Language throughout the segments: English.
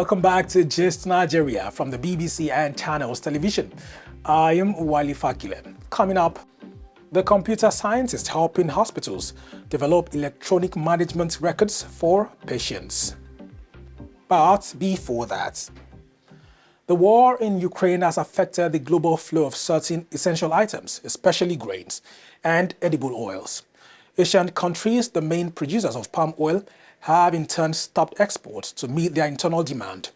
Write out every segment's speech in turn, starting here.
Welcome back to Gist Nigeria from the BBC and Channels Television. I am Wali Fakile. Coming up, the computer scientist helping hospitals develop electronic management records for patients. But before that, the war in Ukraine has affected the global flow of certain essential items, especially grains and edible oils. Asian countries, the main producers of palm oil, have in turn stopped exports to meet their internal demand.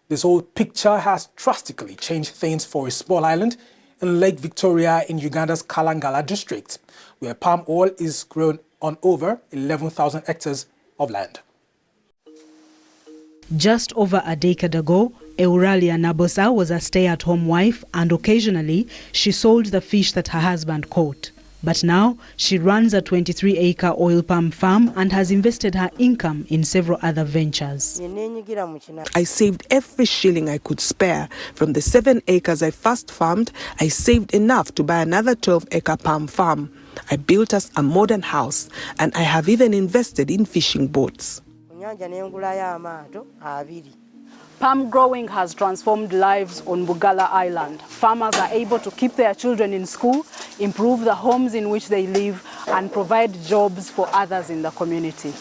This whole picture has drastically changed things for a small island in Lake Victoria in Uganda's Kalangala district, where palm oil is grown on over 11,000 hectares of land. Just over a decade ago, Euralia Nabosa was a stay-at-home wife, and occasionally she sold the fish that her husband caught. But now she runs a 23-acre oil palm farm and has invested her income in several other ventures. I saved every shilling I could spare. From the 7 acres I first farmed, I saved enough to buy another 12-acre palm farm. I built us a modern house, and I have even invested in fishing boats. Palm growing has transformed lives on Bugala Island. Farmers are able to keep their children in school, improve the homes in which they live, and provide jobs for others in the community.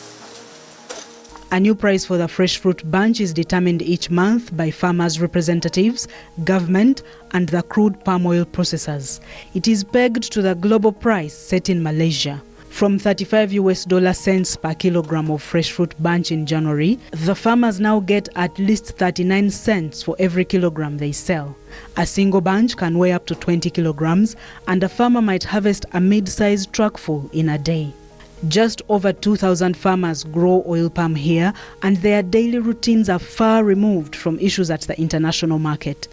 A new price for the fresh fruit bunch is determined each month by farmers' representatives, government, and the crude palm oil processors. It is pegged to the global price set in Malaysia. From $35 per kilogram of fresh fruit bunch in January, the farmers now get at least 39 cents for every kilogram they sell. A single bunch can weigh up to 20 kilograms, and a farmer might harvest a mid-sized truckful in a day. Just over 2,000 farmers grow oil palm here, and their daily routines are far removed from issues at the international market.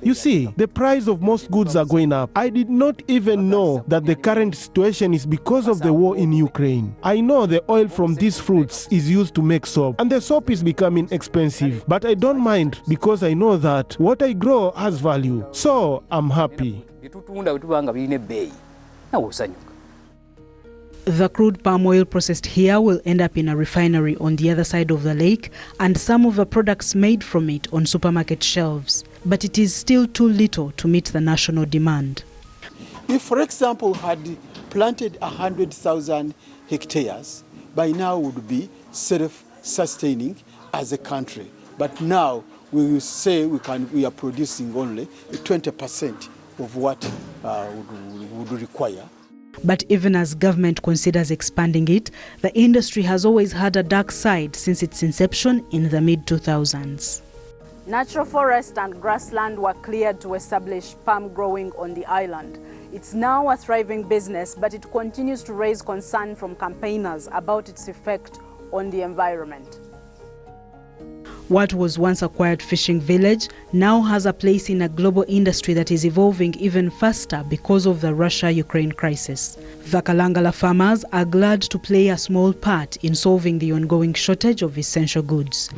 You see, the price of most goods are going up. I did not even know that the current situation is because of the war in Ukraine. I know the oil from these fruits is used to make soap, and the soap is becoming expensive. But I don't mind because I know that what I grow has value. So I'm happy. The crude palm oil processed here will end up in a refinery on the other side of the lake, and some of the products made from it on supermarket shelves. But it is still too little to meet the national demand. If, for example, had planted 100,000 hectares, by now would be self-sustaining as a country. But now we will say we are producing only 20% of what would require. But even as government considers expanding it, the industry has always had a dark side since its inception in the mid-2000s. Natural forest and grassland were cleared to establish palm growing on the island. It's now a thriving business, but it continues to raise concern from campaigners about its effect on the environment. What was once a quiet fishing village now has a place in a global industry that is evolving even faster because of the Russia-Ukraine crisis. The Kalangala farmers are glad to play a small part in solving the ongoing shortage of essential goods.